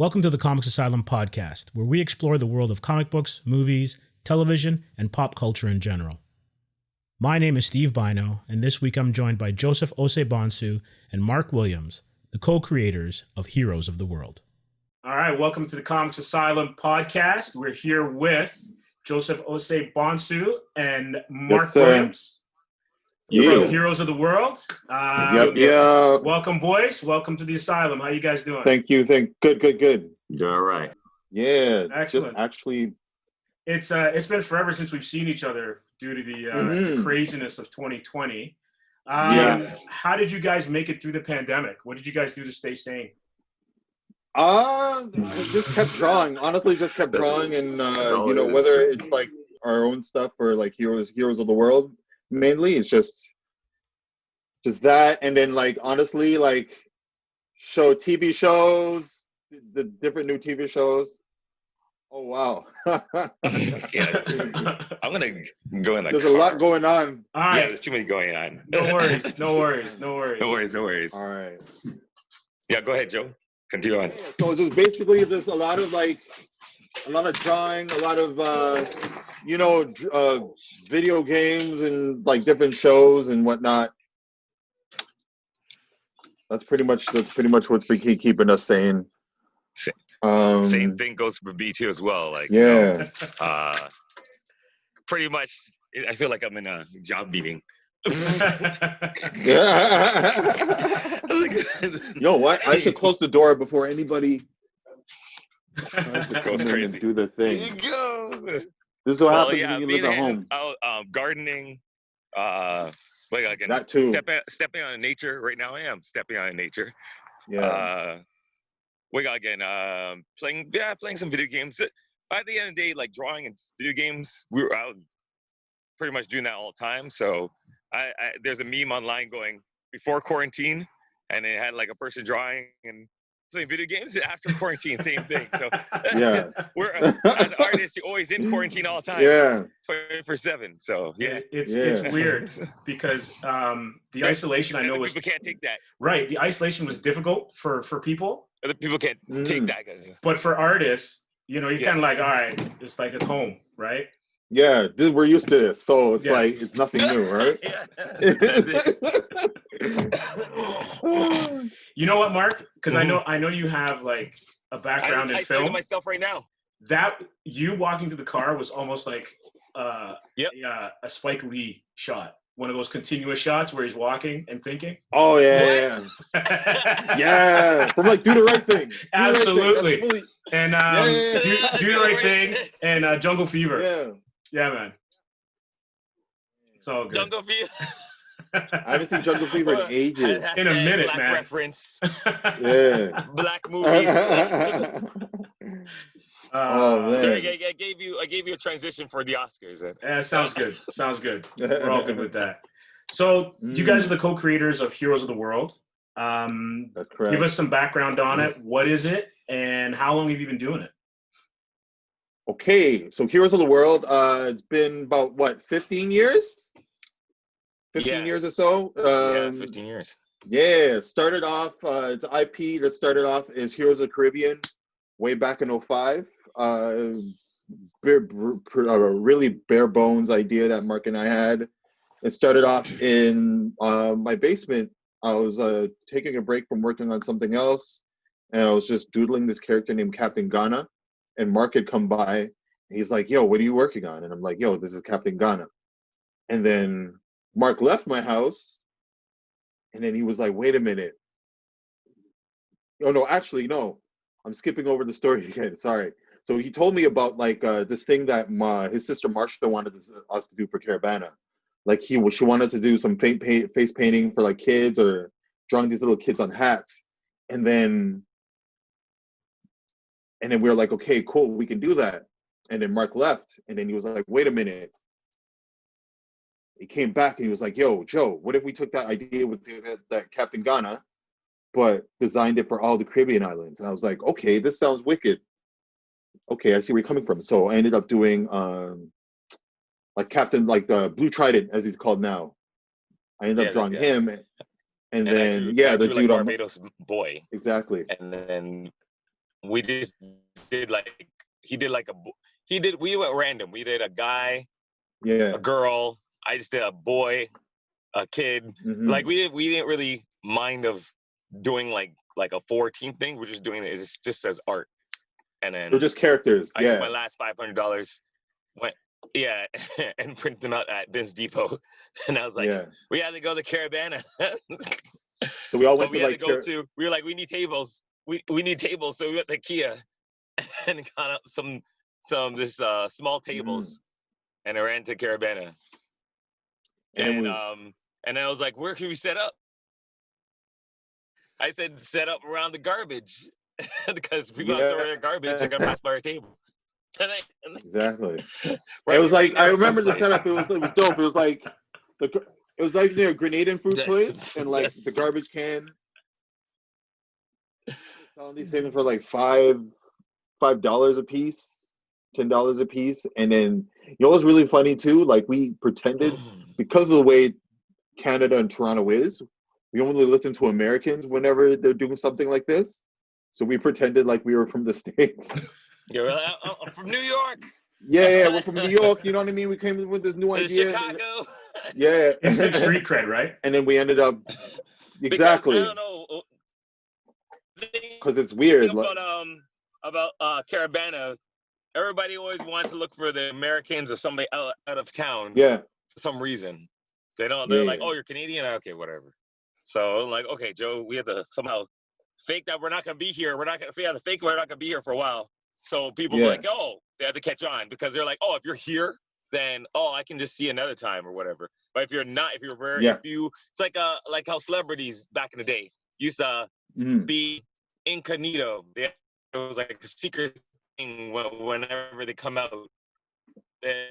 Welcome to the Comix Asylum podcast, where we explore the world of comic books, movies, television, and pop culture in general. My name is Steve Bino, and this week I'm joined by Joseph Osei Bonsu and Mark Williams, the co-creators of Heroes of the World. All right, welcome to the Comix Asylum podcast. We're here with Joseph Osei Bonsu and Mark Williams from Heroes of the World. Welcome, boys. Welcome to the Asylum. How you guys doing? Thank you. Good. Doing all right. Yeah. Excellent. It's been forever since we've seen each other due to the craziness of 2020. How did you guys make it through the pandemic? What did you guys do to stay sane? Just kept drawing. Honestly, just kept drawing, and whether it's like our own stuff or like Heroes of the World, mainly it's just that, and then like honestly, like TV shows, the different new TV shows. Oh wow! Yes, I'm gonna go in. There's a lot going on. All right. Yeah, there's too many going on. No worries. All right. Yeah, go ahead, Joe. Continue on. So it's just basically there's a lot of drawing, a lot of video games and like different shows and whatnot. That's pretty much what's been keeping us sane. Same thing goes for B2 as well. Like, pretty much, I feel like I'm in a job meeting. Yo, what? I should close the door before anybody goes crazy. And do the thing. There you go. This is what happens when you live at home. Gardening. That too. Stepping on nature. Right now, I am stepping on nature. Yeah. Playing some video games. At the end of the day, like drawing and video games, we were out pretty much doing that all the time. So there's a meme online going before quarantine, and it had like a person drawing and playing video games after quarantine, same thing. So yeah, we're as artists, you're always in quarantine all the time. Yeah, 24/7. So yeah, it's weird because the isolation I know was people can't take that. Right, the isolation was difficult for people. Other people can't take that, guys. But for artists, you're kind of like, all right, it's like it's home, right? Yeah, we're used to this, so it's like it's nothing new, right? That's it. You know what, Mark? Because I know you have like a background in film. I myself right now. That you walking to the car was almost like a Spike Lee shot. One of those continuous shots where he's walking and thinking. Oh yeah. Yeah. From like Do the Right Thing. Absolutely. And Do the Right Thing and Jungle Fever. Yeah. Yeah, man. It's all good. Jungle Fever. I haven't seen Jungle Fever in ages. In a minute, Black man. Reference. Yeah. Black movies. Oh man. I gave you a transition for the Oscars. Yeah, sounds good. We're all good with that. So you guys are the co-creators of Heroes of the World. That's correct. Give us some background on it. What is it, and how long have you been doing it? Okay, so Heroes of the World, it's been about 15 years? 15 years or so. 15 years. Yeah, started off, it's an IP that started off as Heroes of the Caribbean way back in 2005. A really bare bones idea that Mark and I had. It started off in my basement. I was taking a break from working on something else, and I was just doodling this character named Captain Ghana. And Mark had come by, and he's like, yo, what are you working on? And I'm like, yo, this is Captain Ghana. And then Mark left my house, and then he was like, wait a minute. Oh, no, actually, no. I'm skipping over the story again, sorry. So he told me about like this thing that his sister Marsha wanted us to do for Caravana. Like she wanted to do some face painting for like kids or drawing these little kids on hats. And then we were like, okay, cool, we can do that. And then Mark left, and then he was like, wait a minute. He came back and he was like, yo, Joe, what if we took that idea with that Captain Ghana, but designed it for all the Caribbean islands? And I was like, okay, this sounds wicked. Okay, I see where you're coming from. So I ended up doing like Captain, like the Blue Trident, as he's called now. I ended up drawing him. And then, the dude like Barbados boy. Exactly. And then we just did like we went random. We did a guy, a girl. I just did a boy, a kid. Like we didn't really mind of doing like a 4-team thing. We're just doing it just as art. And then they're just characters. I took my last $500, went and printed them out at Vince Depot. And I was like, we had to go to Caravana. So we all went we to had like to go to. We were like, we need tables. We need tables. So we went to Kia and got up some small tables, and I ran to Caravana. And then I was like, where can we set up? I said, set up around the garbage because people have to throw their garbage. They're gonna pass by our table. Exactly. It was like, I remember the setup. It was dope. It was like near grenade and fruit place, and like the garbage can. Selling these things for like $5 a piece, $10 a piece, and then you know what's really funny too? Like we pretended, because of the way Canada and Toronto is, we only listen to Americans whenever they're doing something like this. So we pretended like we were from the States. You're like, I'm from New York. Yeah, we're from New York. You know what I mean? We came with this new idea. Chicago. Yeah. Instant street cred, right? And then we ended up exactly. Because, I don't know. Because it's weird. About Caravana, everybody always wants to look for the Americans or somebody out of town. Yeah. For some reason, they're like, oh, you're Canadian. Okay, whatever. So I'm like, okay, Joe, we have to somehow fake that we're not gonna be here. We're not gonna be here for a while. So people are like, oh, they have to catch on because they're like, oh, if you're here, then I can just see another time or whatever. But if you're not, it's like how celebrities back in the day used to be incognito. It was like a secret thing whenever they come out. They're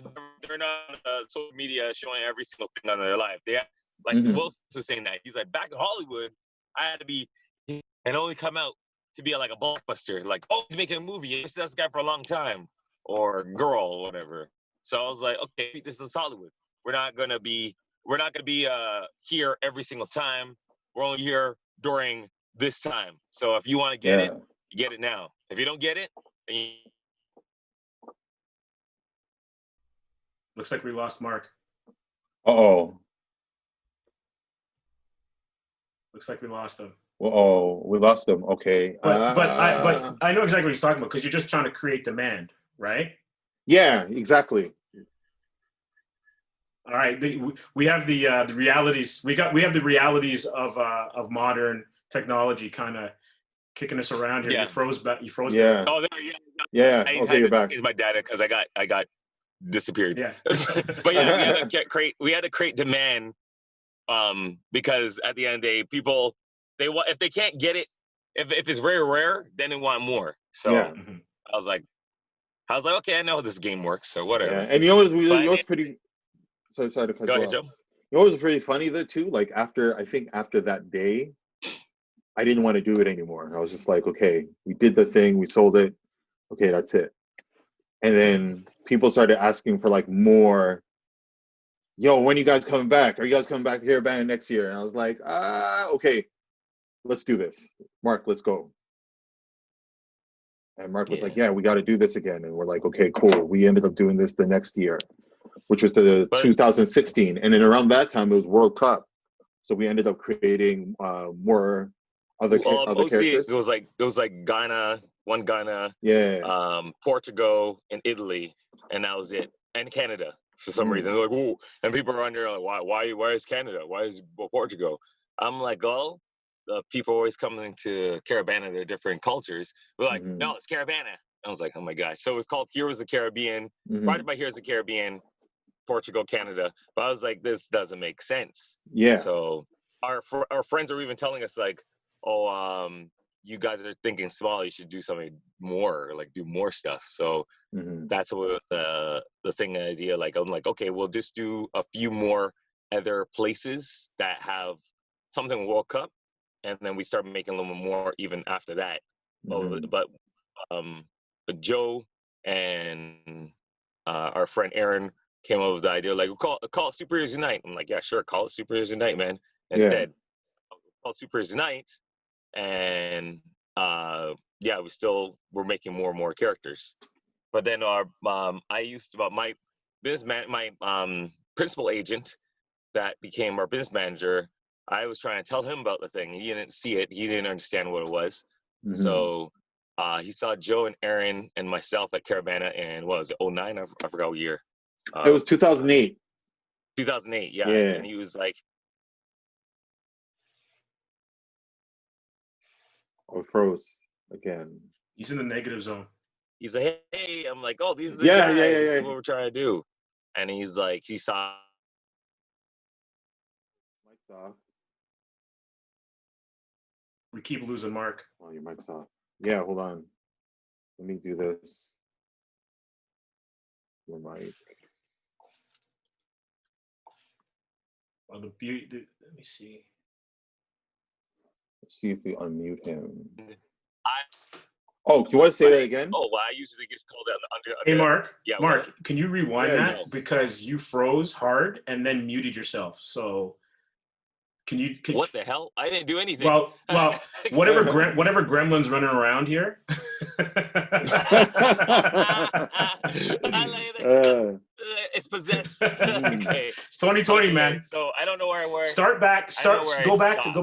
not on social media showing every single thing on their life. They like Wilson was saying that. He's like, back in Hollywood, I had to be and only come out to be like a blockbuster. Like, oh, he's making a movie. I've seen this guy for a long time, or girl, or whatever. So I was like, okay, this is Hollywood. We're not gonna be here every single time. We're only here during this time. So if you want to get it, you get it now. If you don't get it, then you... Looks like we lost Mark. Uh-oh. Looks like we lost him. Uh-oh, we lost him. Okay. But I know exactly what he's talking about because you're just trying to create demand, right? Yeah, exactly. All right. We have the realities. We have the realities of modern technology kind of kicking us around here. Yeah. You froze back. Yeah. Oh, there, yeah. I Okay, you're back. Is my data because I got disappeared. Yeah. But yeah, we had to create demand because at the end of the day, people if they can't get it, if it's very rare, then they want more. So I was like, okay, I know how this game works, so whatever. Yeah. And you know what's pretty sorry to cut you off. Joe. You know what was pretty funny though too? Like after that day, I didn't want to do it anymore. I was just like, okay, we did the thing, we sold it. Okay, that's it. And then people started asking for like more. Yo, when are you guys coming back? Are you guys coming back here back next year? And I was like, okay, let's do this. Mark, let's go. And Mark was like, yeah, we got to do this again. And we're like, okay, cool. We ended up doing this the next year, which was 2016. And then around that time, it was World Cup. So we ended up creating more other characters. It was like Ghana, Portugal, and Italy, and that was it. And Canada for some reason. They're like, ooh, and people are under like, why is Canada? Why is Portugal? I'm like, oh, the people always coming to Caravana, they're different cultures. We're like, no, it's Caravana. I was like, oh my gosh. So it was called Heroes of the Caribbean, brought by Heroes of the Caribbean, Portugal, Canada. But I was like, this doesn't make sense. Yeah. So our friends are even telling us like, oh, you guys are thinking small. You should do something more, like do more stuff. So that's what the idea. Like I'm like, okay, we'll just do a few more other places that have something World Cup, and then we start making a little more even after that. But Joe and our friend Aaron came up with the idea like, call it Superheroes Unite. I'm like, yeah, sure, call it Superheroes Unite, man. Instead, call it Superheroes Unite. And yeah, we're making more and more characters. But then I used to, my principal agent that became our business manager, I was trying to tell him about the thing. He didn't see it. He didn't understand what it was. Mhm. So he saw Joe and Aaron and myself at Caravana in, what was it, 09? I forgot what year. It was 2008. 2008, yeah. Yeah. And he was like, Oh, it froze again. He's in the negative zone. he's like, hey, I'm like, oh, these are the Yeah, guys. yeah, yeah, This is yeah. what we're trying to do. And he's like, he saw. Mic's off. We keep losing Mark. Oh, your mic's off. Yeah, hold on. Let me do this. Your mic. Oh, the beauty. Let me see. Let's see if we unmute him. I, Oh, you want to say that again? Oh, well, I usually get called out under. Hey, Mark. Yeah, Mark, can you rewind Yeah, that? Because you froze hard and then muted yourself. So can you? What the hell? I didn't do anything. Well, whatever gremlin's running around here. It's possessed. Okay. It's 2020, man. So I don't know where I were. Go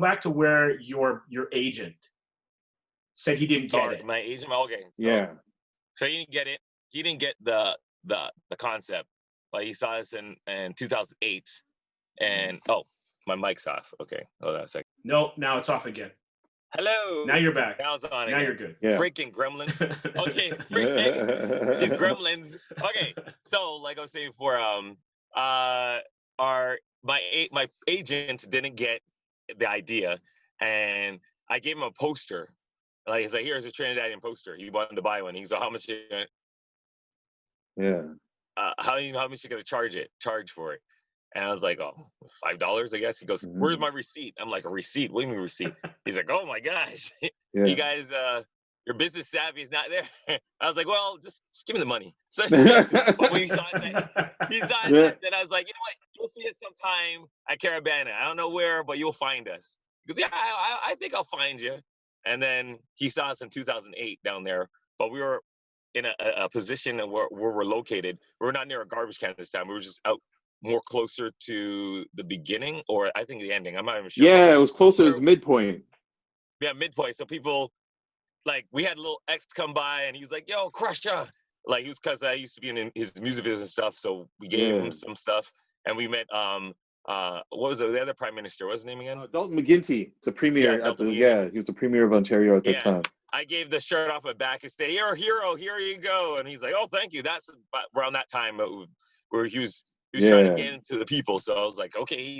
back to where your agent said he didn't get it. My agent, okay. So, yeah. So he didn't get it. He didn't get the concept, but he saw us in 2008. And my mic's off. Okay, hold on a second. No, now it's off again. Hello. Now you're back. Now it's on now again. You're good. Yeah. Freaking gremlins. Okay, freaking these gremlins. Okay, so like I was saying before, my agent didn't get the idea, and I gave him a poster. Like he's like, here's a Trinidadian poster. He wanted to buy one. He's like, how much? Yeah. How much you gonna charge for it? And I was like, oh, $5, I guess. He goes, where's my receipt? I'm like, a receipt? What do you mean receipt? He's like, oh my gosh, you guys, your business savvy is not there. I was like, well, just give me the money. So but when he saw that, then I was like, you know what? You'll see us sometime at Caravana. I don't know where, but you'll find us. He goes, yeah, I think I'll find you. And then he saw us in 2008 down there, but we were in a position where we're located. We're not near a garbage can this time. We were just out more closer to the beginning, or I think the ending. I'm not even sure. Yeah, it was closer. It was midpoint. Yeah, midpoint. So people, like, we had a little ex come by, and he was like, "Yo, Crusher!" Like, he was, because I used to be in his music business and stuff, so we gave him some stuff, and we met what was it, the other prime minister? What's his name again? Dalton McGuinty, the premier. He was the premier of Ontario at that time. I gave the shirt off my back and said, "You're a hero. Here you go." And he's like, "Oh, thank you." That's around that time where he was trying to get into the people. So I was like, okay,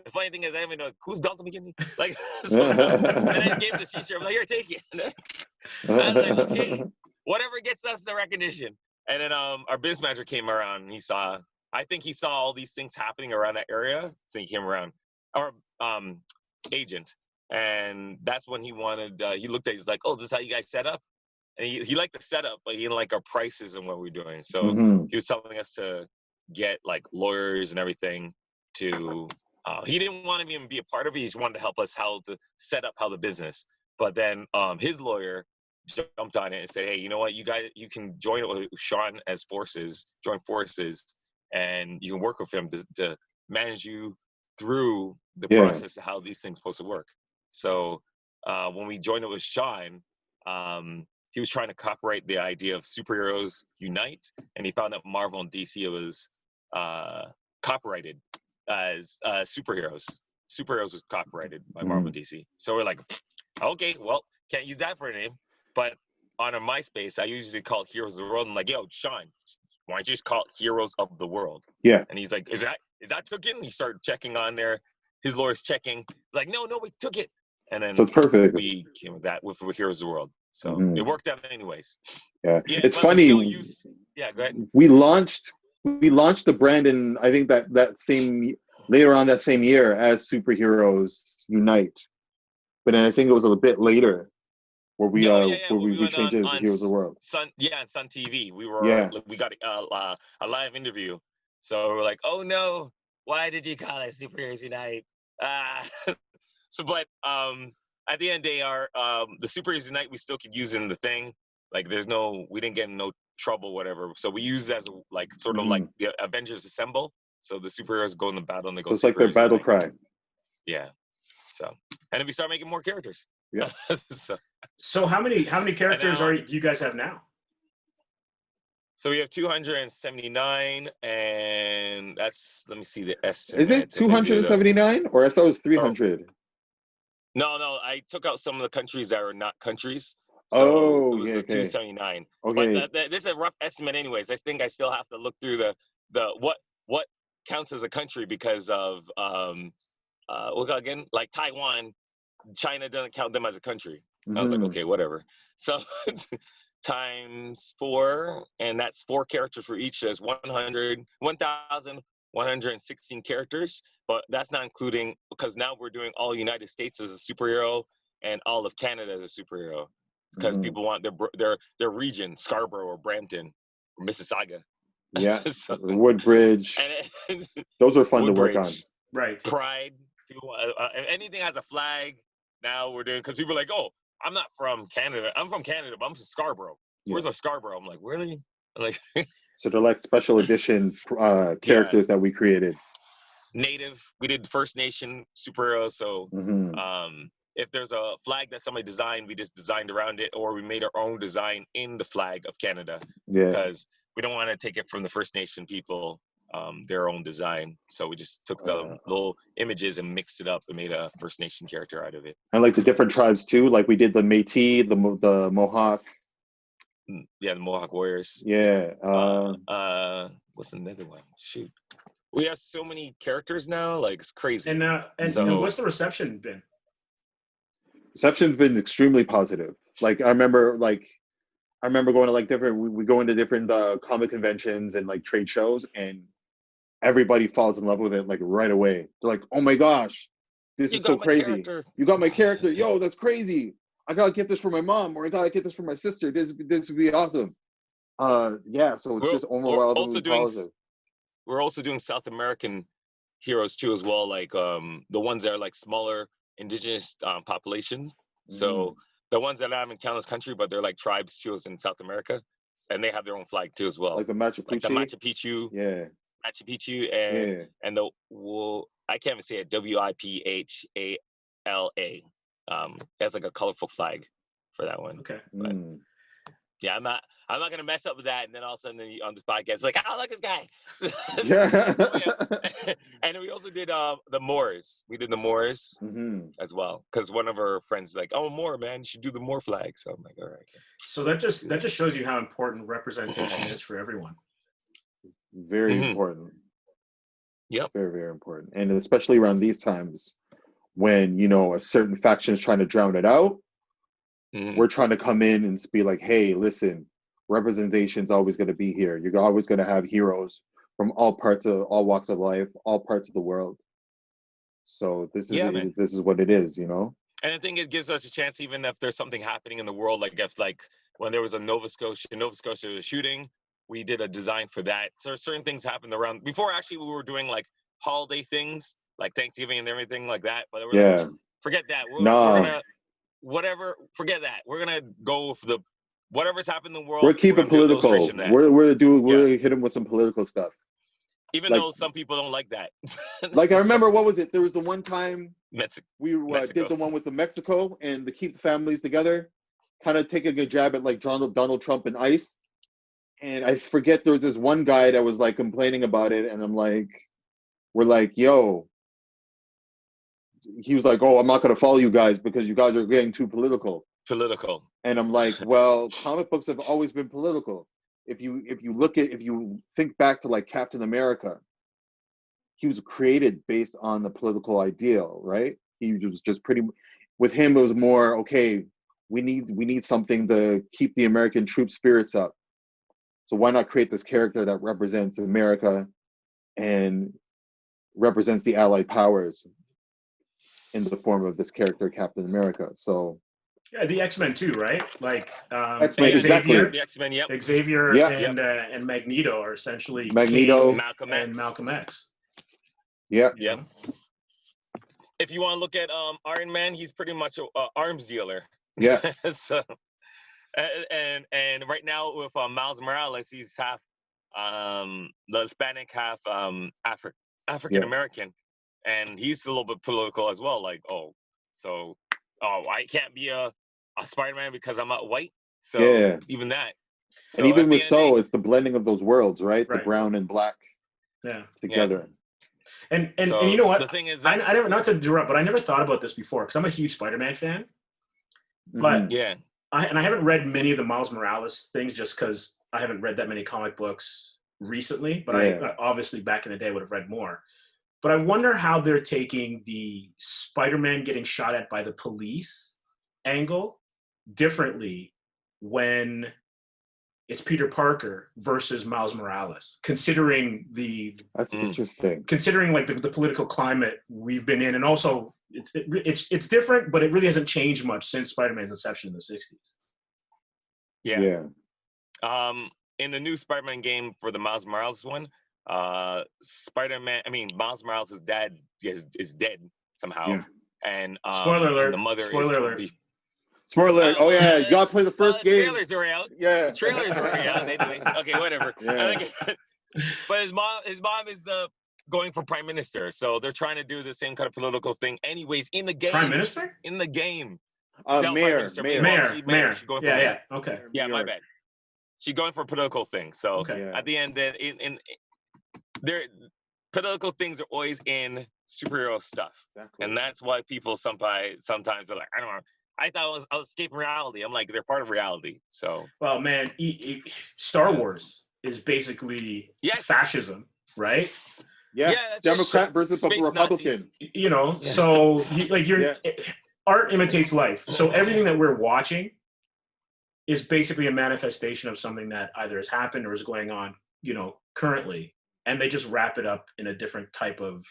the funny thing is, I don't even know who's Dalton McGinney. Like, so, and I just gave him the t-shirt. I'm like, here, take it. I was like, okay, whatever gets us the recognition. And then our business manager came around, and I think he saw all these things happening around that area. So he came around, our agent. And that's when he wanted, he looked at it, he's like, oh, this is how you guys set up? And he liked the setup, but he didn't like our prices and what we're doing. So he was telling us to get like lawyers and everything to, he didn't want to even be a part of it. He just wanted to help us how to set up how the business. But then his lawyer jumped on it and said, hey, you know what, you can join with Sean as join forces, and you can work with him to manage you through the process of how these things supposed to work. So when we joined it with Sean, he was trying to copyright the idea of superheroes unite, and he found that Marvel and DC was copyrighted as superheroes. Superheroes was copyrighted by Marvel and DC. So we're like, okay, well, can't use that for a name. But on a MySpace, I usually call it Heroes of the World. I'm like, yo, Sean, why don't you just call it Heroes of the World? Yeah. And he's like, is that took it? And he started checking on there. His lawyer's checking. He's like, no, we took it. And then so perfect. We came with that with Heroes of the World. So it worked out anyways. Yeah, it's funny. Go ahead. We launched the brand in, I think later on that same year as Superheroes Unite. But then I think it was a bit later where we changed it to Heroes of the World. Sun TV. We got a live interview. So we're like, oh no, why did you call it Superheroes Unite? So, but at the end, they are the superheroes unite. We still could use in the thing. Like, we didn't get in no trouble, whatever. So we use it as sort of like the Avengers assemble. So the superheroes go in the battle and they go. So it's like their battle cry. Yeah. So, and then we start making more characters. Yeah. So how many characters do you guys have now? So we have 279, and that's, let me see the estimate. Is it 279, or I thought it was 300? No, I took out some of the countries that are not countries. So it was 279. Okay. But this is a rough estimate anyways. I think I still have to look through the what counts as a country, because of again, like Taiwan, China doesn't count them as a country. I was like, okay, whatever. So times 4, and that's 4 characters for each. There's 1,116 characters, but that's not including, because now we're doing all United States as a superhero and all of Canada as a superhero, because people want their region, Scarborough or Brampton or Mississauga. Yeah, so, Woodbridge. Those are fun to work on. Right. Pride. People, if anything has a flag, now we're doing, because people are like, oh, I'm not from Canada. I'm from Canada, but I'm from Scarborough. Where's my Scarborough? I'm like, really? I'm like, so they're like special edition characters that we created. Native. We did First Nation superheroes. So if there's a flag that somebody designed, we just designed around it, or we made our own design in the flag of Canada. Yeah. Because we don't want to take it from the First Nation people, their own design. So we just took the little images and mixed it up and made a First Nation character out of it. And like the different tribes too, like we did the Métis, the Mohawk. Yeah, the Mohawk Warriors. Yeah. What's another one? Shoot. We have so many characters now, like it's crazy. And what's the reception been? Reception's been extremely positive. Like I remember going to like different, we go into different comic conventions and like trade shows, and everybody falls in love with it like right away. They're like, oh my gosh, this is so crazy. Character. You got my character. Yo, that's crazy. I gotta get this for my mom, or I gotta get this for my sister. This would be awesome. Yeah, so it's just overwhelmingly positive. We're also doing South American heroes too as well, like the ones that are like smaller indigenous populations. So the ones that I haven't counted as country, but they're like tribes too in South America, and they have their own flag too as well. Like the Machu Picchu. Like the Machu Picchu. Yeah. Machu Picchu and the I can't even say it. WIPHALA. That's like a colorful flag for that one. Okay. But, yeah, I'm not gonna mess up with that, and then all of a sudden on this podcast, it's like, I like this guy. And we also did the Moors. We did the Moors as well, because one of our friends is like, oh, Moor, man, you should do the Moor flag. So I'm like, all right. So that just shows you how important representation is for everyone. Very important. Yep. Very, very important, and especially around these times when a certain faction is trying to drown it out. We're trying to come in and be like, hey, listen, representation's always going to be here. You're always going to have heroes from all walks of life, all parts of the world. So this is what it is, And I think it gives us a chance, even if there's something happening in the world, like if when there was a Nova Scotia shooting, we did a design for that. So certain things happened around before. Actually, we were doing like holiday things, like Thanksgiving and everything like that. But we're like, forget that. We're gonna. Whatever, forget that. We're gonna go for whatever's happened in the world. We're keeping political. We're hit them with some political stuff. Even though some people don't like that. Like I remember, what was it? There was the one time we Mexico. did the one with the Mexico and the Keep the Families Together, kind of taking a jab at like Donald Trump and ICE. And I forget there was this one guy that was like complaining about it, and we're like, yo. He was like, oh, I'm not going to follow you guys because you guys are getting too political. And I'm like, well, comic books have always been political. If you think back to like Captain America, he was created based on the political ideal, right? He was just with him, it was more, okay, we need something to keep the American troop spirits up. So why not create this character that represents America and represents the Allied powers in the form of this character, Captain America. So yeah, the X-Men too, right? Like X-Men, Xavier, the X-Men, yep. Xavier and Magneto are essentially Magneto King and Malcolm X. Yeah. Yeah. if you want to look at Iron Man, he's pretty much a arms dealer. Yeah. So, and right now with Miles Morales, he's half the Hispanic, half African American, and he's a little bit political as well. Like, I can't be a Spider-Man because I'm not white. So even that. So and even with it's the day, blending of those worlds, right? Right. The brown and black together. And so you know what? The thing is, I never, not to interrupt, but I never thought about this before because I'm a huge Spider-Man fan. But I haven't read many of the Miles Morales things just because I haven't read that many comic books recently. But I obviously back in the day would have read more. But I wonder how they're taking the Spider-Man getting shot at by the police angle differently when it's Peter Parker versus Miles Morales, considering interesting. Considering like the political climate we've been in, and also it's different, but it really hasn't changed much since Spider-Man's inception in the 60s. Yeah. In the new Spider-Man game for the Miles Morales one, Miles Morales' dad is dead somehow, and spoiler alert. And the mother spoiler alert. Spoiler alert. Oh yeah, you gotta play the first game. Trailers are out. Yeah. The trailers are out. Anyway, okay, whatever. Yeah. But his mom is going for prime minister, so they're trying to do the same kind of political thing. Anyways, in the game. Prime minister? In the game. Mayor. She's going for mayor. Okay. Yeah, my bad. She's going for a political thing. So at the end, political things are always in superhero stuff, and that's why people sometimes are like, I don't know. I thought I was escaping reality. I'm like, they're part of reality. So, well, man, Star Wars is basically fascism, right? Yeah, Democrat versus Republican. Nazis. You know, so art imitates life. So everything that we're watching is basically a manifestation of something that either has happened or is going on, currently, and they just wrap it up in a different type of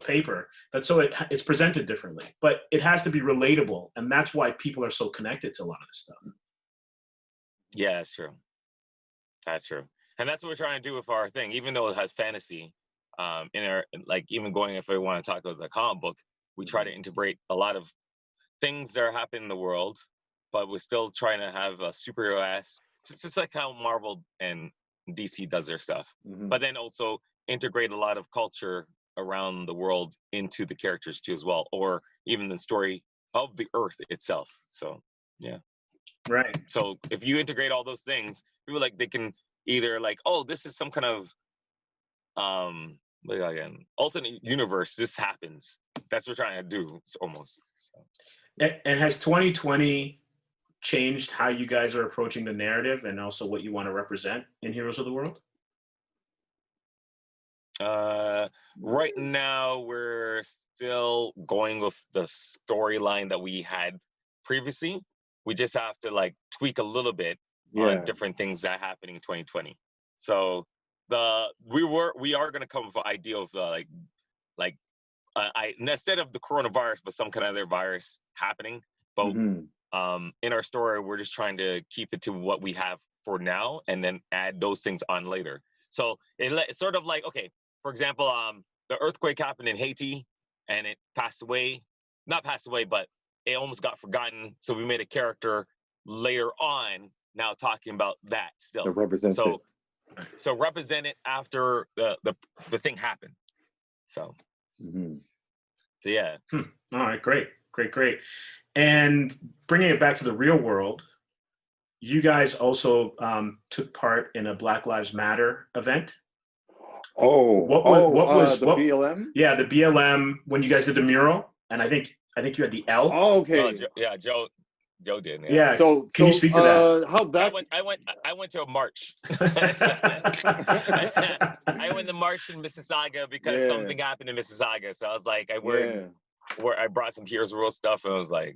paper. It's presented differently, but it has to be relatable, and that's why people are so connected to a lot of this stuff. Yeah, that's true. And that's what we're trying to do with our thing, even though it has fantasy in our, like, even going, if we want to talk about the comic book, we try to integrate a lot of things that are happening in the world, but we're still trying to have a superhero ass. It's just like how Marvel and DC does their stuff, but then also integrate a lot of culture around the world into the characters too as well, or even the story of the Earth itself. So right. So if you integrate all those things, people they can either this is some kind of alternate universe. This happens. That's what we're trying to do. It's almost. So. And has 2020 changed how you guys are approaching the narrative and also what you want to represent in Heroes of the World? Right now we're still going with the storyline that we had previously. We just have to tweak a little bit on different things that are happening in 2020. So we are going to come with an idea of instead of the coronavirus, but some kind of other virus happening. But in our story, we're just trying to keep it to what we have for now, and then add those things on later. So it's sort of for example, the earthquake happened in Haiti, and it not passed away, but it almost got forgotten. So we made a character later on now talking about that still. So represent it after the thing happened. So. So yeah. All right, great. And bringing it back to the real world, you guys also took part in a Black Lives Matter event. What was the BLM? Yeah, the BLM, when you guys did the mural, and I think you had the L. Oh, okay. Joe did. Yeah. So can you speak to that? How that? I went to a march. I went to march in Mississauga because something happened in Mississauga. So I was like, I brought some Heroes of the World stuff, and I was like,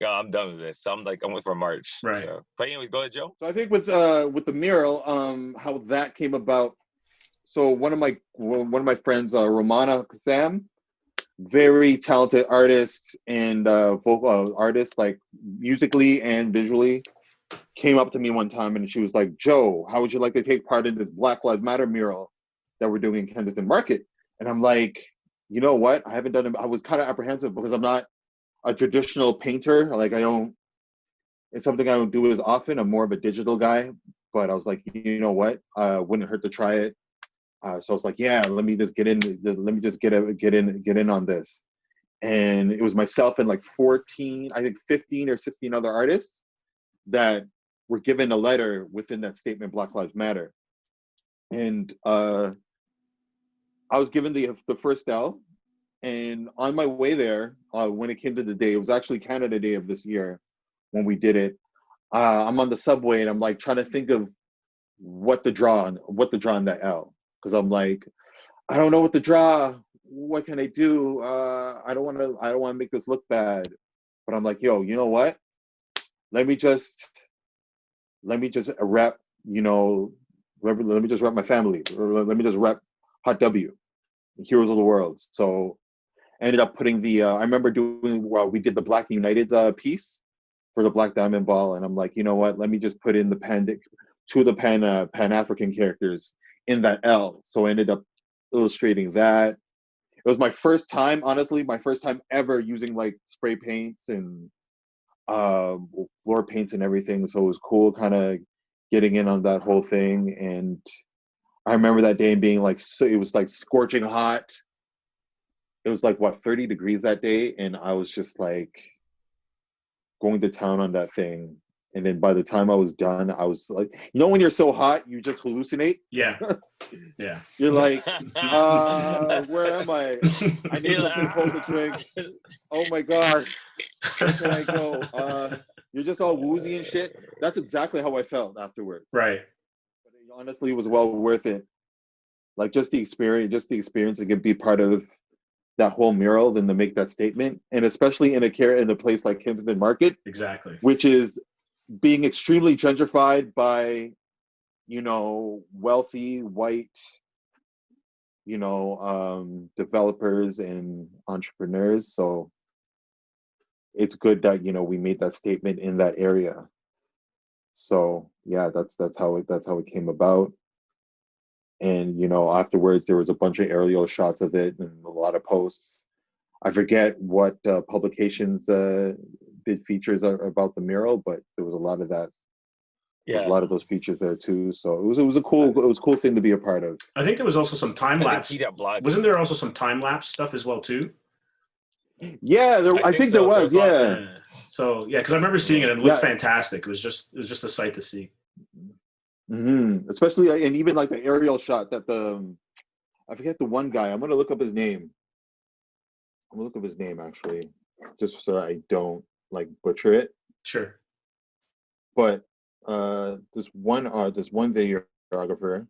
I'm done with this. So I went for a march. Right. So, but anyways, go ahead, Joe. So I think with the mural, how that came about. So one of my friends, Romana Kassam, very talented artist and vocal artist, musically and visually, came up to me one time and she was like, Joe, how would you like to take part in this Black Lives Matter mural that we're doing in Kensington Market? And I'm like, you know what? I haven't done it. I was kind of apprehensive because I'm not a traditional painter. Like it's something I don't do as often. I'm more of a digital guy. But I was like, you know what? Wouldn't hurt to try it. So I was like, yeah, let me just get in. Let me just get in on this. And it was myself and like 14, I think 15 or 16 other artists that were given a letter within that statement, Black Lives Matter. And I was given the first L. And on my way there, when it came to the day, it was actually Canada Day of this year when we did it. I'm on the subway and I'm like trying to think of what to draw on that L, because I'm like, I don't know what to draw. What can I do? I don't want to make this look bad. But I'm like, yo, you know what? Let me just rep, let me just rep my family. Let me just rep Hot W, Heroes of the World. So I ended up putting I remember we did the Black United piece for the Black Diamond Ball. And I'm like, you know what? Let me just put in two of the Pan-African characters in that L. So I ended up illustrating that. It was my first time, honestly, ever using like spray paints and floor paints and everything. So it was cool kind of getting in on that whole thing. And I remember that day being like, it was like scorching hot. It was like, 30 degrees that day. And I was just like going to town on that thing. And then by the time I was done, I was like, when you're so hot, you just hallucinate. Yeah. Yeah. You're like, where am I? I need something cold to drink. Oh my gosh. Where can I go? You're just all woozy and shit. That's exactly how I felt afterwards. Right. But it honestly was well worth it. Like just the experience to be part of that whole mural, then to make that statement. And especially in a place like Kensington Market. Exactly. Which is being extremely gentrified by, wealthy white, developers and entrepreneurs. So it's good that, we made that statement in that area. So yeah, that's how it came about. And, afterwards there was a bunch of aerial shots of it and a lot of posts. I forget what publications did features about the mural, but there was a lot of that. There's a lot of those features there too. So it was a cool thing to be a part of. I think there was also some time lapse. Wasn't there also some time lapse stuff as well too? Yeah, I think there was. Yeah. So yeah, because I remember seeing it and it looked fantastic. It was just a sight to see. Mm-hmm. Especially, and even like the aerial shot that I forget the one guy. I'm gonna look up his name. I'm gonna look up his name actually, just so I don't like butcher it. Sure. But this one videographer,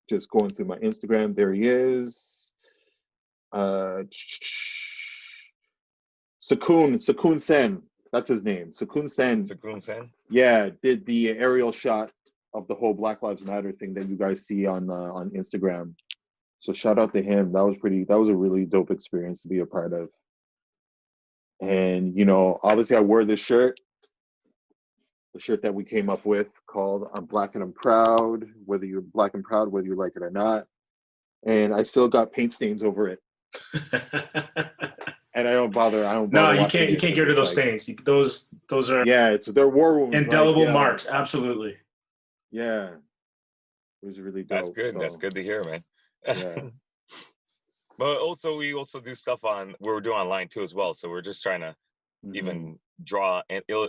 just going through my Instagram, there he is. Sakun Sen, that's his name. Sakun Sen. Yeah, did the aerial shot of the whole Black Lives Matter thing that you guys see on Instagram. So shout out to him. That was a really dope experience to be a part of. And obviously I wore this shirt, the shirt that we came up with called "I'm Black and I'm Proud." Whether you're black and proud, whether you like it or not, and I still got paint stains over it. And I don't bother. No, you can't get rid of those stains. Those are they're war wounds, indelible marks. Absolutely. Yeah, it was really dope. That's good. So. That's good to hear, man. Yeah. But also, we also do stuff we're doing online too as well. So we're just trying to even draw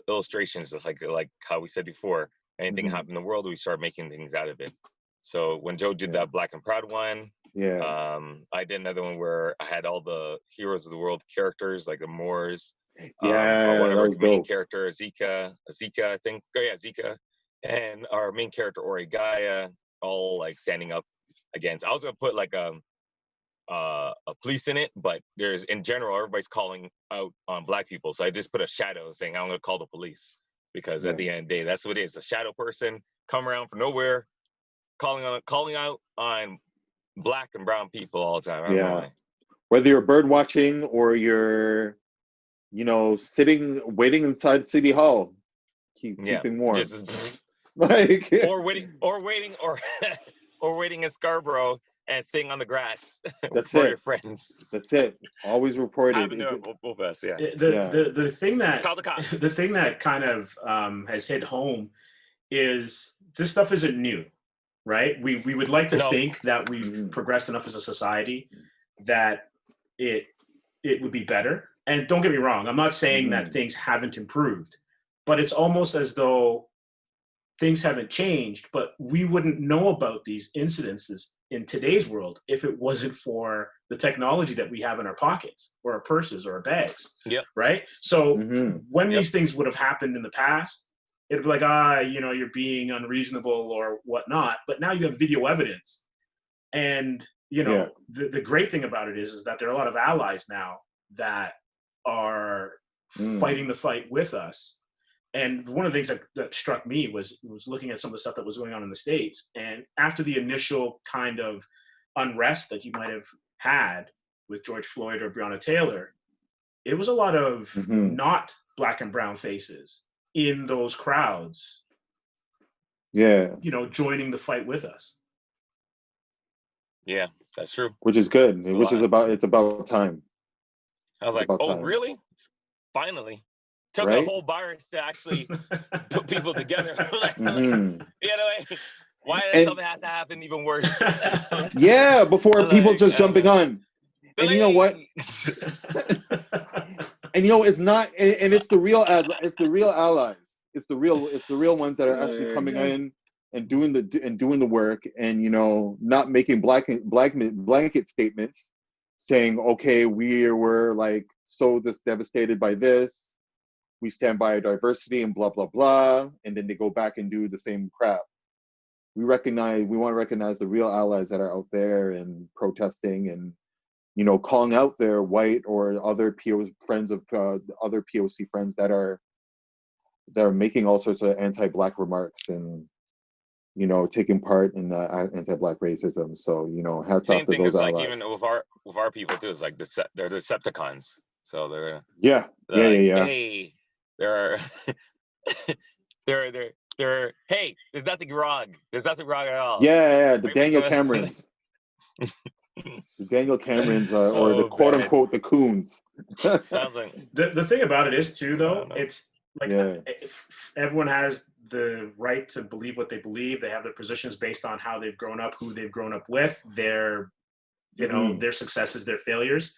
illustrations, just like how we said before. Anything happen in the world, we start making things out of it. So when Joe did that Black and Proud one, I did another one where I had all the Heroes of the World characters, like the Moors, or whatever main character, Zika, I think. Oh yeah, Zika, and our main character Ori Gaia, all like standing up against. I was gonna put like a police in it, but in general everybody's calling out on Black people, so I just put a shadow saying I'm gonna call the police, because at the end of the day, that's what it is. A shadow person come around from nowhere, calling out on Black and brown people all the time. I don't know why. Whether you're bird watching or you're waiting inside City Hall, keeping warm, just like or waiting or waiting in Scarborough and sitting on the grass That's for it. your friends. That's it. Always report it. Having both of us, yeah. The thing that Call the cops. the thing that kind of has hit home is this stuff isn't new, right? We would like to think that we've progressed enough as a society that it would be better. And don't get me wrong, I'm not saying that things haven't improved, but it's almost as though things haven't changed, but we wouldn't know about these incidences in today's world if it wasn't for the technology that we have in our pockets or our purses or our bags. Yep. Right? So when these things would have happened in the past, it'd be like, you're being unreasonable or whatnot. But now you have video evidence. And, the great thing about it is that there are a lot of allies now that are fighting the fight with us. And one of the things that struck me was looking at some of the stuff that was going on in the States. And after the initial kind of unrest that you might have had with George Floyd or Breonna Taylor, it was a lot of not black and brown faces in those crowds. Yeah. Joining the fight with us. Yeah, that's true. Which is good. It's about time. I was like, oh, really? Finally. Took a whole virus to actually put people together. Why does something have to happen even worse? Yeah, before people just jumping on. And you know what? And it's not, and it's the real allies. It's the real ones that are actually coming in and doing the work, and not making blanket statements saying, okay, we were like so devastated by this. We stand by our diversity and blah, blah, blah. And then they go back and do the same crap. We want to recognize the real allies that are out there and protesting and, calling out their white or other friends of other POC friends that are making all sorts of anti-Black remarks and, taking part in anti-Black racism. So, hats off to those allies. Same thing as like even with our people too. It's like they're Decepticons. So they're hey. They're hey, there's nothing wrong. There's nothing wrong at all. Yeah, the Daniel Camerons. The Daniel Camerons or the quote unquote the coons. The thing about it is too, though, it's like everyone has the right to believe what they believe. They have their positions based on how they've grown up, who they've grown up with, their their successes, their failures.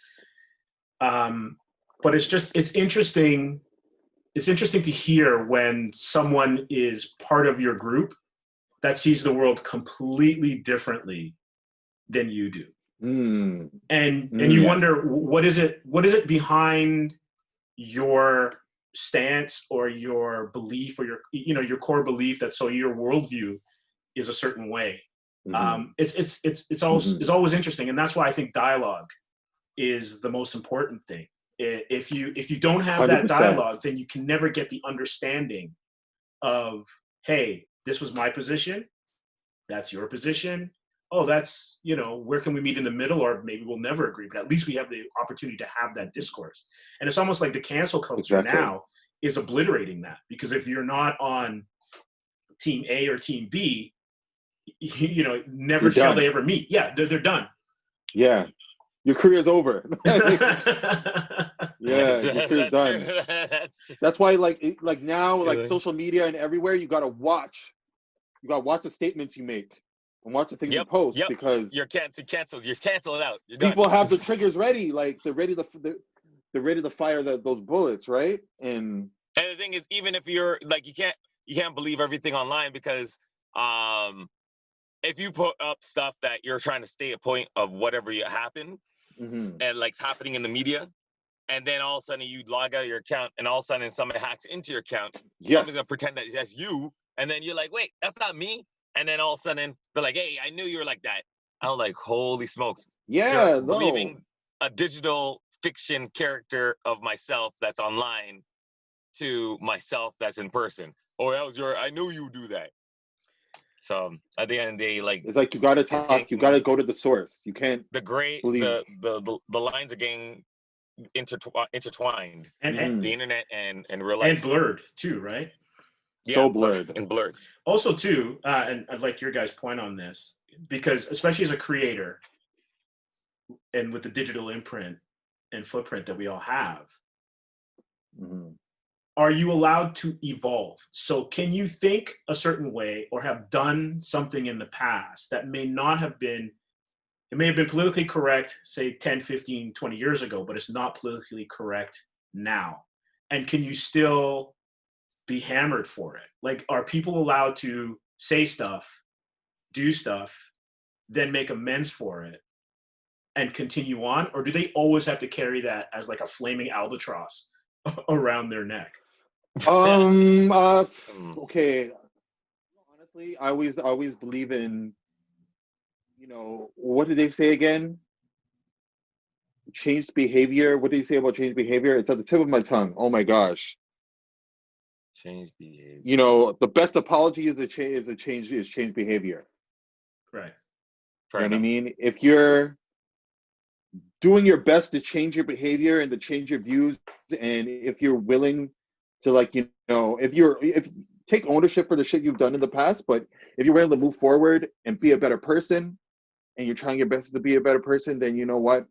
But it's interesting. It's interesting to hear when someone is part of your group that sees the world completely differently than you do. And you wonder, what is it behind your stance or your belief or your core belief that so your worldview is a certain way. It's always interesting. And that's why I think dialogue is the most important thing. If you don't have 100%. That dialogue, then you can never get the understanding of, hey, this was my position, that's your position. Oh, that's, where can we meet in the middle? Or maybe we'll never agree, but at least we have the opportunity to have that discourse. And it's almost like the cancel culture now is obliterating that, because if you're not on team A or team B, never shall they ever meet. Yeah, they're done. Yeah. Your career's over. Your career's done. That's why, like now, like social media and everywhere, you gotta watch the statements you make and watch the things you post because you're canceled. You're canceled out. You're people done. have the triggers ready, like they're ready to fire those bullets, right? And the thing is, even if you're like, you can't believe everything online because if you put up stuff that you're trying to stay a point of whatever happened. And like it's happening in the media, and then all of a sudden you log out of your account, and all of a sudden somebody hacks into your account. Somebody's gonna pretend that that's you, and then you're like, wait, that's not me. And then all of a sudden they're like, hey, I knew you were like that. I'm like, holy smokes! Yeah, believing a digital fiction character of myself that's online to myself that's in person. Oh, that was I knew you would do that. So at the end of the day, like it's like you gotta talk, you gotta go to the source. You can't the lines are getting intertwined, and the internet and real life, and blurred too, right? Yeah, so blurred and blurred. Also too, and I'd like your guys' point on this. because especially as a creator and with the digital imprint and footprint that we all have, are you allowed to evolve? So can you think a certain way or have done something in the past that may not have been, it may have been politically correct, say 10, 15, 20 years ago, but it's not politically correct now? And can you still be hammered for it? Like, are people allowed to say stuff, do stuff, then make amends for it and continue on? Or do they always have to carry that as like a flaming albatross around their neck? Okay. Honestly, I always believe in, what did they say again? Changed behavior. What did he say about changed behavior? It's at the tip of my tongue. Oh my gosh. Change behavior. The best apology is change behavior. Right. You know what I mean? If you're doing your best to change your behavior and to change your views, and if you're willing to, if take ownership for the shit you've done in the past, but if you're willing to move forward and be a better person, and you're trying your best to be a better person, then you know what?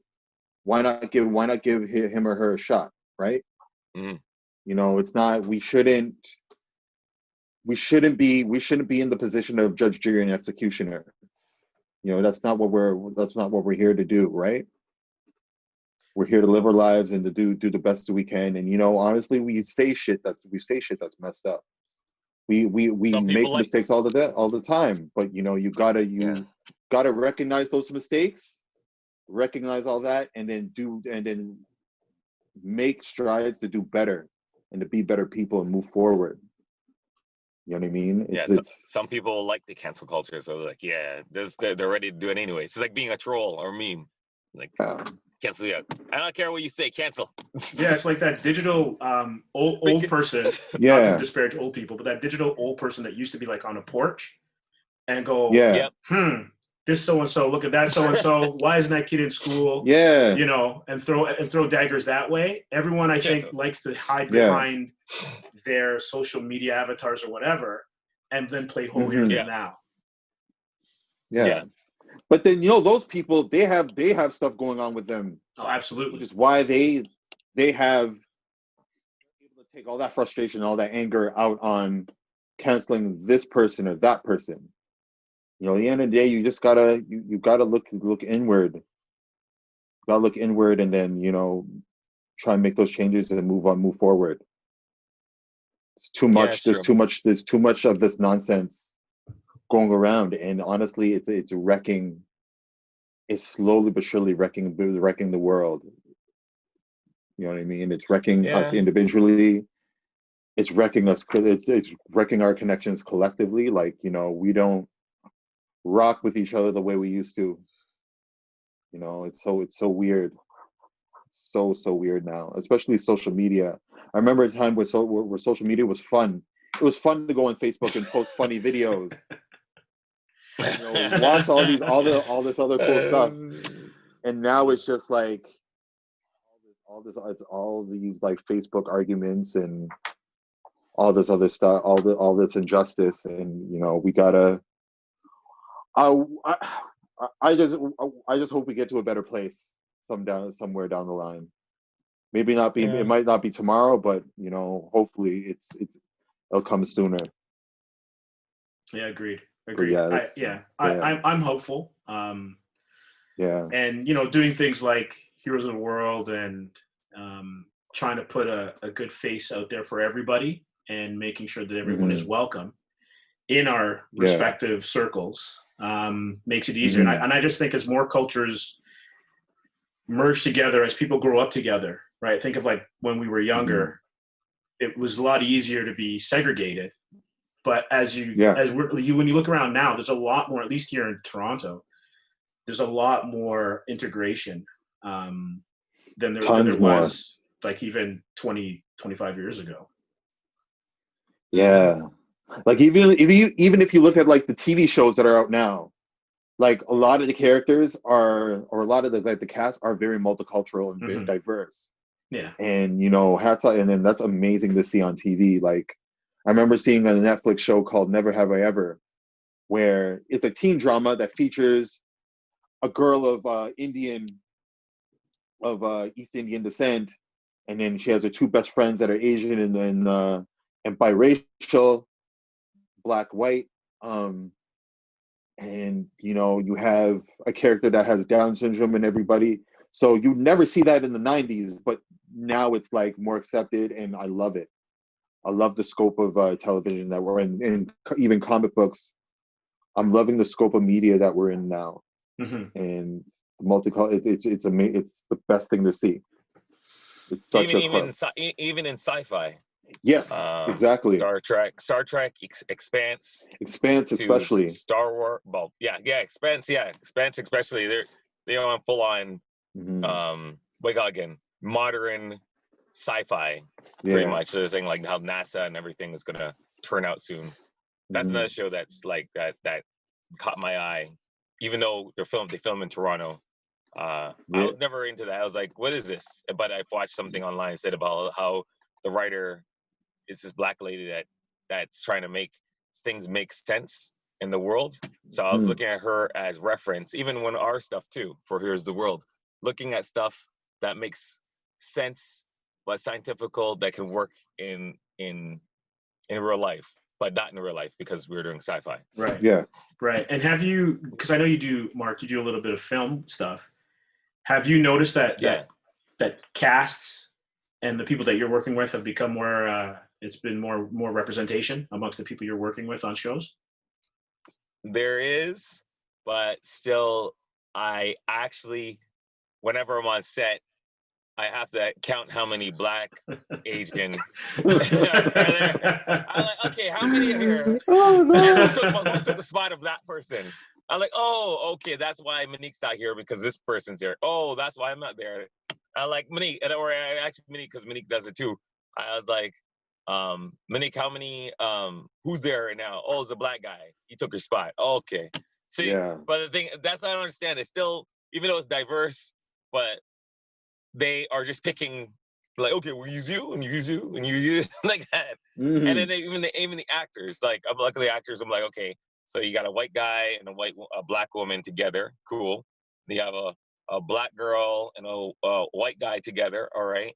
Why not give him or her a shot, right? It's not. We shouldn't be in the position of judge, jury, and executioner. That's not what we're here to do, right? We're here to live our lives and to do the best that we can. And honestly, we say shit that's messed up. We make mistakes all the time, but you gotta recognize those mistakes, recognize all that, and then make strides to do better and to be better people and move forward. You know what I mean? Some people like the cancel culture, so they're ready to do it anyway. It's like being a troll or a meme. Like, cancel you out. I don't care what you say, cancel. Yeah, it's like that digital old person, not to disparage old people, but that digital old person that used to be like on a porch and go, this so-and-so, look at that so-and-so, why isn't that kid in school? Yeah. And throw daggers that way. Everyone, I think, likes to hide behind their social media avatars or whatever, and then play holier than thou. Yeah. But then those people, they have stuff going on with them. Oh, absolutely. Which is why they have able to take all that frustration, all that anger out on canceling this person or that person. At the end of the day, you just gotta look inward. You gotta look inward, and then try and make those changes and move forward. It's too much. There's too much of this nonsense going around, and honestly, it's wrecking. It's slowly but surely wrecking the world. You know what I mean? It's wrecking us individually. It's wrecking us. It's wrecking our connections collectively. Like, we don't rock with each other the way we used to. It's so weird. So weird now, especially social media. I remember a time where social media was fun. It was fun to go on Facebook and post funny videos. Watch all this other cool stuff. And now it's just like all these like Facebook arguments and all this other stuff, all this injustice, and we gotta. I just hope we get to a better place somewhere down the line. Maybe not be. It might not be tomorrow, but hopefully it'll come sooner. Yeah, agreed. Yeah, I'm hopeful. And doing things like Heroes of the World and trying to put a good face out there for everybody and making sure that everyone is welcome in our respective circles makes it easier. And I just think as more cultures merge together, as people grow up together, right? Think of like when we were younger, it was a lot easier to be segregated. But when you look around now, there's a lot more, at least here in Toronto, there's a lot more integration than there was like even 20, 25 years ago. Yeah. Like even if you look at like the TV shows that are out now, like a lot of the characters or a lot of the cast are very multicultural and very diverse. Yeah. And hats off, and then that's amazing to see on TV. Like I remember seeing a Netflix show called Never Have I Ever, where it's a teen drama that features a girl of East Indian descent, and then she has her two best friends that are Asian and biracial, black, white. And you have a character that has Down syndrome and everybody. So you never see that in the 90s, but now it's like more accepted, and I love it. I love the scope of television that we're in, and even comic books. I'm loving the scope of media that we're in now, and multicultural. It's amazing. It's the best thing to see. It's such even in sci-fi. Yes, exactly. Star Trek, Expanse, especially Star Wars. Well, Expanse, especially they are full on. Modern sci-fi, pretty much. So they're saying like how NASA and everything is gonna turn out soon. That's another show that's like that caught my eye, even though they film in Toronto. I was never into that. I was like, what is this? But I've watched something online said about how the writer is this black lady that's trying to make things make sense in the world. So I was looking at her as reference, even when our stuff too, for Here's the World, looking at stuff that makes sense but scientifical that can work in real life, but not in real life because we were doing sci-fi. Right. Yeah. Right. And have you, because I know you do, Mark, you do a little bit of film stuff. Have you noticed that casts and the people that you're working with have become more, it's been more representation amongst the people you're working with on shows? There is, but still, I actually, whenever I'm on set, I have to count how many black, Asian. I'm like, okay, how many are here? Oh, no. And who took the spot of that person? I'm like, oh, okay, that's why Monique's not here because this person's here. Oh, that's why I'm not there. I like Monique, or I actually Monique because Monique does it too. I was like, Monique, how many? Who's there right now? Oh, it's a black guy. He took your spot. Oh, okay. See, but the thing that's what I don't understand. It's still, even though it's diverse, but they are just picking like, okay, we'll use you and you use you and you use like that. And then even the actors, like I'm luckily actors, I'm like, okay, so you got a white guy and a black woman together, cool. You have a black girl and a white guy together, all right.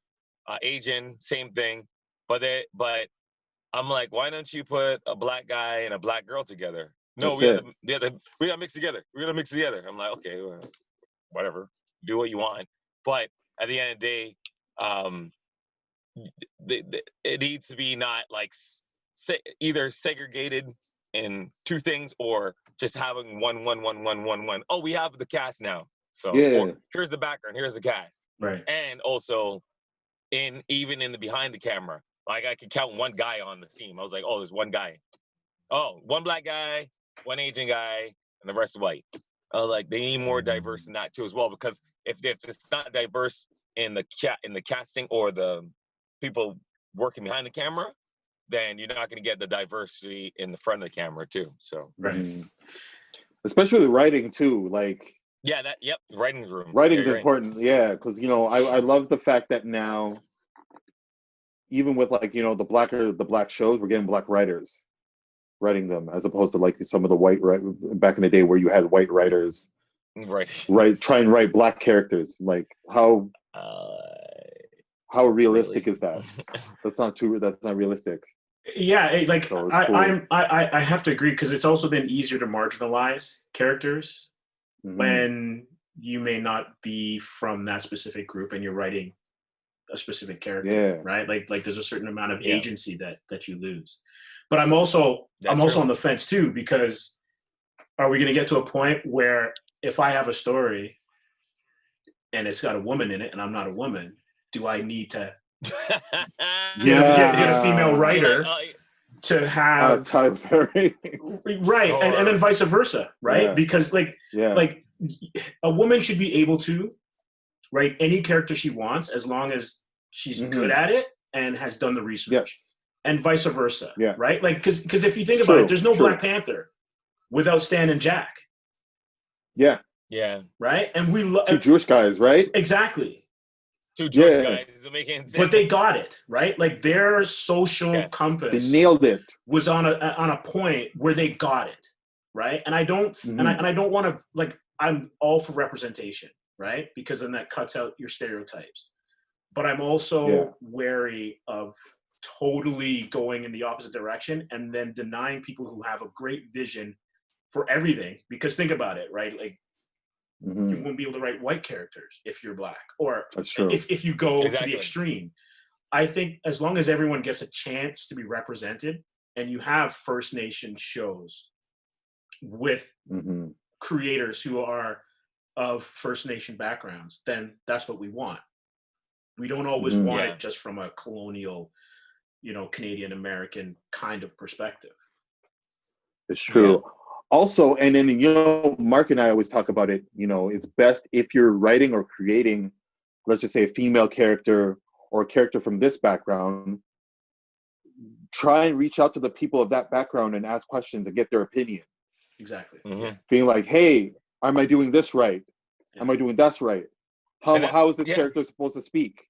Asian, same thing, but I'm like, why don't you put a black guy and a black girl together? No, we gotta mix together. We gotta mix together. I'm like, okay, well, whatever, do what you want, but at the end of the day, it needs to be not like either segregated in two things or just having one. Oh, we have the cast now, so here's the background, here's the cast, right? And also, even in the behind the camera, like I could count one guy on the team. I was like, oh, there's one guy. Oh, one black guy, one Asian guy, and the rest is white. Like they need more diverse than that too as well, because if it's not diverse in the casting or the people working behind the camera, then you're not going to get the diversity in the front of the camera too. So especially the writing too, like writing's room. Writing's important, because I love the fact that now, even with like the black shows, we're getting black writers writing them, as opposed to like some of the white back in the day where you had white writers try and write black characters. Like how realistic is that? That's not realistic. Yeah, like so I have to agree, because it's also then easier to marginalize characters when you may not be from that specific group and you're writing a specific character, right? Like there's a certain amount of agency that you lose. But I'm also on the fence too, because are we going to get to a point where if I have a story and it's got a woman in it and I'm not a woman, do I need to get a female writer to have right, and then vice versa, right? Because like a woman should be able to write any character she wants as long as she's good at it and has done the research, and vice versa, right? Like because if you think about it, there's no Black Panther without Stan and Jack. Right? And we two Jewish guys, right? Exactly. Two Jewish guys making sense. But they got it, right? Like their social compass, they nailed it, was on a point where they got it. right? And I don't Mhm. and I don't want to, like, I'm all for representation, right? Because then that cuts out your stereotypes. But I'm Yeah. also wary of totally going in the opposite direction and then denying people who have a great vision for everything. Because think about it, right? Like, you Mhm. won't be able to write white characters if you're black, or That's true. if you go to the Exactly. extreme. I think as long as everyone gets a chance to be represented, and you have First Nation shows with Mhm. creators who are of First Nation backgrounds, then that's what we want. We don't always Mhm. want Yeah. it just from a colonial, Canadian American kind of perspective. It's Yeah. true. Also, and then Mark and I always talk about it. It's best if you're writing or creating, let's just say, a female character or a character from this background. Try and reach out to the people of that background and ask questions and get their opinion. Exactly. Yeah. Hmm. Being like, "Hey, am I doing this right? Am Yeah. I doing that right? And How that's is this yeah. character supposed to speak?"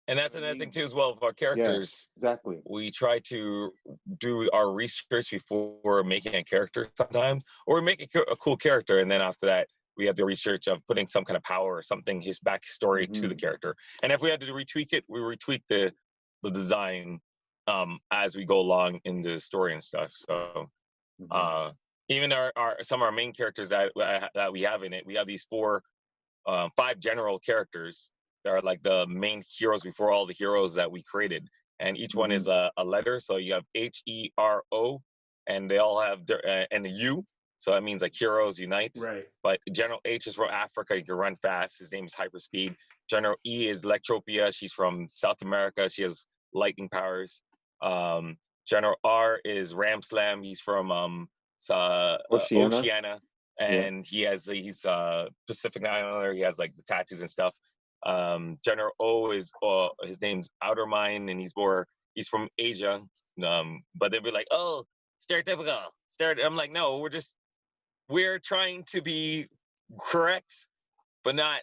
And You know that's what I another thing mean? too as well of our Yeah, characters. exactly. We try to do our research before making a character sometimes, or we make a cool character, and then after that, we have the research of putting some kind of power or something, his backstory to the Hmm. character. And if we had to retweak it, we retweak the design as we go along in the story and stuff. So Hmm. uh, even our some of our main characters that we have in it, we have these five general characters that are like the main heroes before all the heroes that we created, and each one Hmm. is a letter. So you have HERO, and they all have and a U. So that means like heroes unite. Right. But General H is from Africa. You can run fast. His name is Hyperspeed. General E is Electropia. She's from South America. She has lightning powers. Um, General R is Ram Slam. He's from Oceana. Oceania, Yeah. and he's Pacific Islander. He has like the tattoos and stuff. General O is his name's Outer Mind, and he's from Asia. But they'd be like, oh, stereotypical. I'm like, no, we're trying to be correct, but not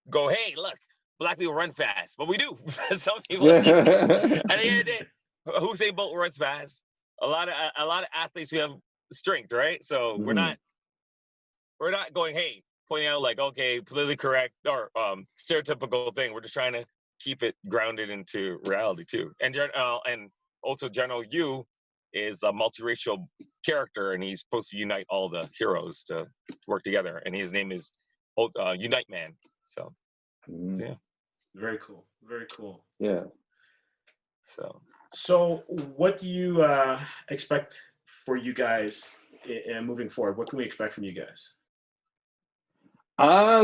go, hey, look, black people run fast, but we do. Some people, at the end of the day, Usain Bolt runs fast. A lot of athletes, we have strength, right? So Hmm. we're not going, hey, pointing out like, okay, politically correct or stereotypical thing. We're just trying to keep it grounded into reality too. And also General Yu is a multiracial character, and he's supposed to unite all the heroes to work together. And his name is Unite Man. So Hmm. yeah. Very cool. Very cool. Yeah. So So, what do you expect for you guys moving forward? What can we expect from you guys?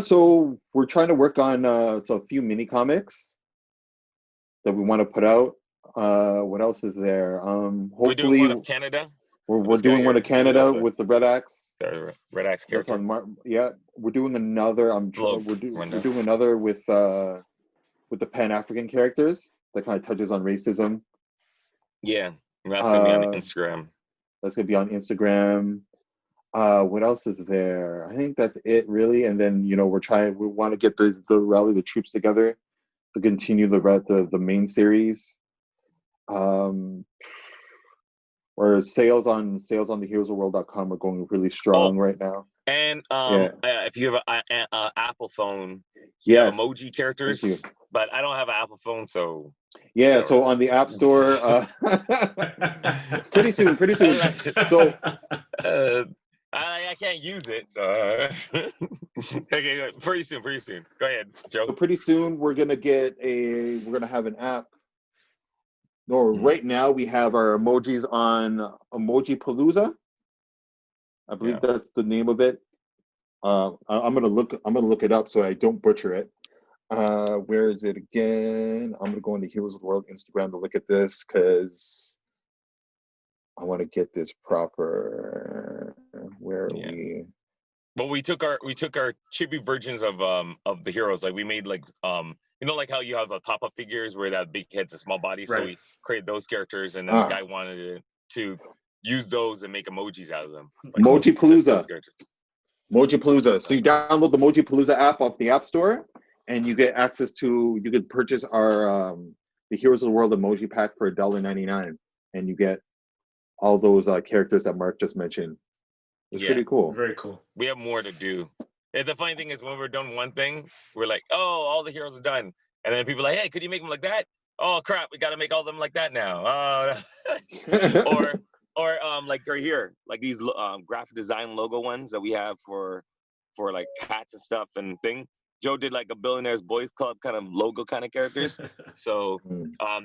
So we're trying to work on so a few mini comics that we want to put out. What else is there? we're doing Hopefully one of Canada. we're This guy doing one here, of he was Canada also with the Red Axe. the Red Axe That's character. on Yeah, we're doing another. Little We're rundown. doing another with the Pan African characters that kind of touches on racism. Yeah, that's gonna be on Uh, Instagram. that's gonna be on Instagram. What else is there? I think that's it really. And then we want to get the rally the troops together to continue the main series. Um, or sales on theheroesofworld.com are going really Oh, strong right now. and Yeah. if you have a Apple phone, you have Yes. emoji Thank you. characters, but I don't have an Apple phone, so Yeah. whatever. So on the App Store, pretty soon. Pretty soon. So uh, I can't use it, so okay, good. Pretty soon, pretty soon. Go ahead, Joe. pretty soon we're gonna have an app. No, Mhm. right now we have our emojis on Emoji Palooza. I believe Yeah. that's the name of it. I'm gonna look it up so I don't butcher it. Where is it again? I'm gonna go into Heroes of the World Instagram to look at this because I want to get this proper. Where are Yeah. we? But we took our chibi versions of the heroes. Like we made like like how you have the pop-up figures where that big head's a small body. So Right. we created those characters, and then the Ah, guy wanted to use those and make emojis out of them. Like Cool. Emoji those Palooza. characters. Emoji Palooza. So So, you download the Emoji Palooza app off the App Store, and you get access to. You could purchase our the Heroes of the World emoji pack for $1.99, and you get all those characters that Mark just mentioned. It's Yeah. pretty cool. Very cool. We have more to do. And the funny thing is, when we're done one thing, we're like, oh, all the heroes are done. And then people are like, hey, could you make them like that? Oh crap, we got to make all of them like that now. Or like right here, like these graphic design logo ones that we have for like cats and stuff and thing. Joe did like a Billionaires Boys Club kind of logo kind of characters. So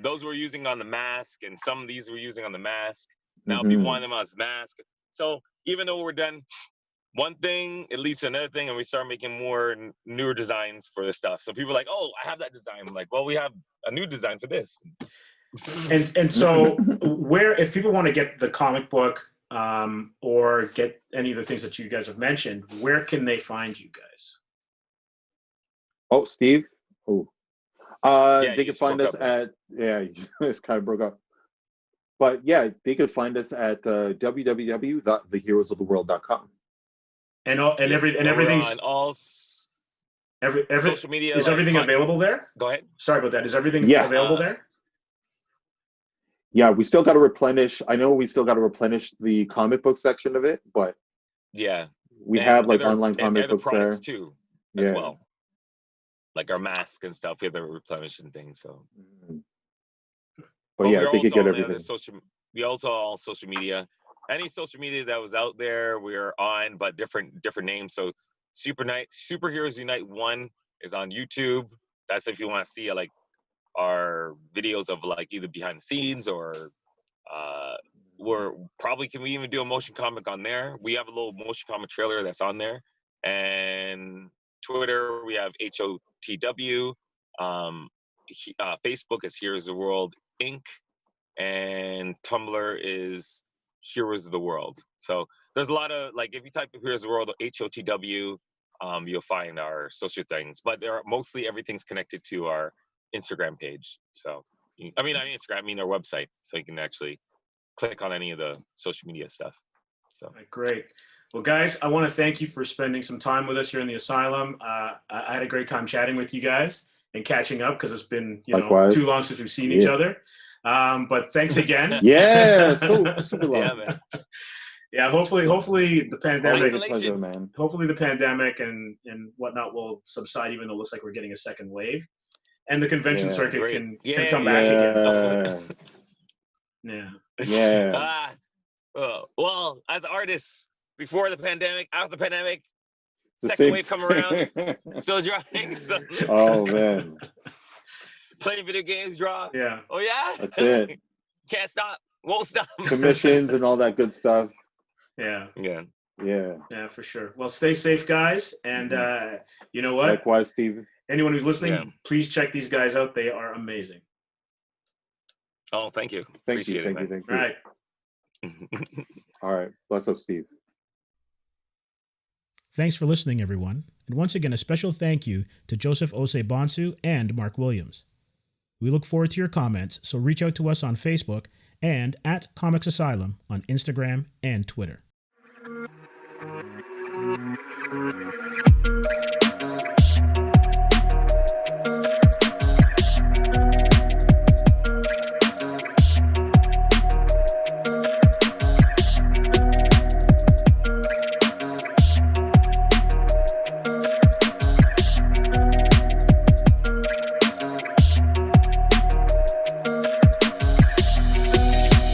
those we're using on the mask, and some of these we're using on the mask. Now people want them as mask. So even though we're done one thing, it leads to another thing, and we start making more newer designs for this stuff. So people are like, oh, I have that design. I'm like, well, we have a new design for this. And so where, if people want to get the comic book or get any of the things that you guys have mentioned, where can they find you guys? Oh, Steve. Oh, they can find us at it's kind of broke up. But yeah, they could find us at www.theheroesoftheworld.com. Everything's on all social media. Is everything available there? Go ahead. Sorry about that. Is everything available there? Yeah, we still got to replenish. I know we still got to replenish the comic book section of it, but yeah, we have like online comic books there too, as well. Like our masks and stuff, we have to replenish and things. So, but yeah, they could get everything. We also all social media. Any social media that was out there, we're on, but different names. So, Superheroes Unite 1 is on YouTube. That's if you want to see like our videos of like either behind the scenes or can we even do a motion comic on there? We have a little motion comic trailer that's on there. And Twitter, we have HOTW. Facebook is Heroes of the World Inc. And Tumblr is Heroes of the World. So there's a lot of, like, if you type in Heroes of the World, HOTW, you'll find our social things. But mostly everything's connected to our Instagram page. So, not Instagram, our website. So you can actually click on any of the social media stuff. So great. Well, guys, I want to thank you for spending some time with us here in the asylum. I had a great time chatting with you guys and catching up because it's been too long since we've seen each other. But thanks again. Yeah, super long. Yeah, man. Yeah, hopefully the pandemic. Pleasure, man. Hopefully the pandemic and whatnot will subside, even though it looks like we're getting a second wave, and the convention circuit can come back again. Yeah. Well, as artists, before the pandemic, after the pandemic, second wave come around, still drawing. So. Oh man. Playing video games, draw. Yeah. Oh yeah. That's it. Can't stop. Won't stop. Commissions and all that good stuff. Yeah. Yeah. Yeah. Yeah, for sure. Well, stay safe, guys. And you know what? Likewise, Steve. Anyone who's listening, please check these guys out. They are amazing. Oh, thank you. Thank you. All right. All right. Bless up, Steve. Thanks for listening, everyone. And once again, a special thank you to Joseph Osei Bonsu and Mark Williams. We look forward to your comments, so reach out to us on Facebook and at Comix Asylum on Instagram and Twitter.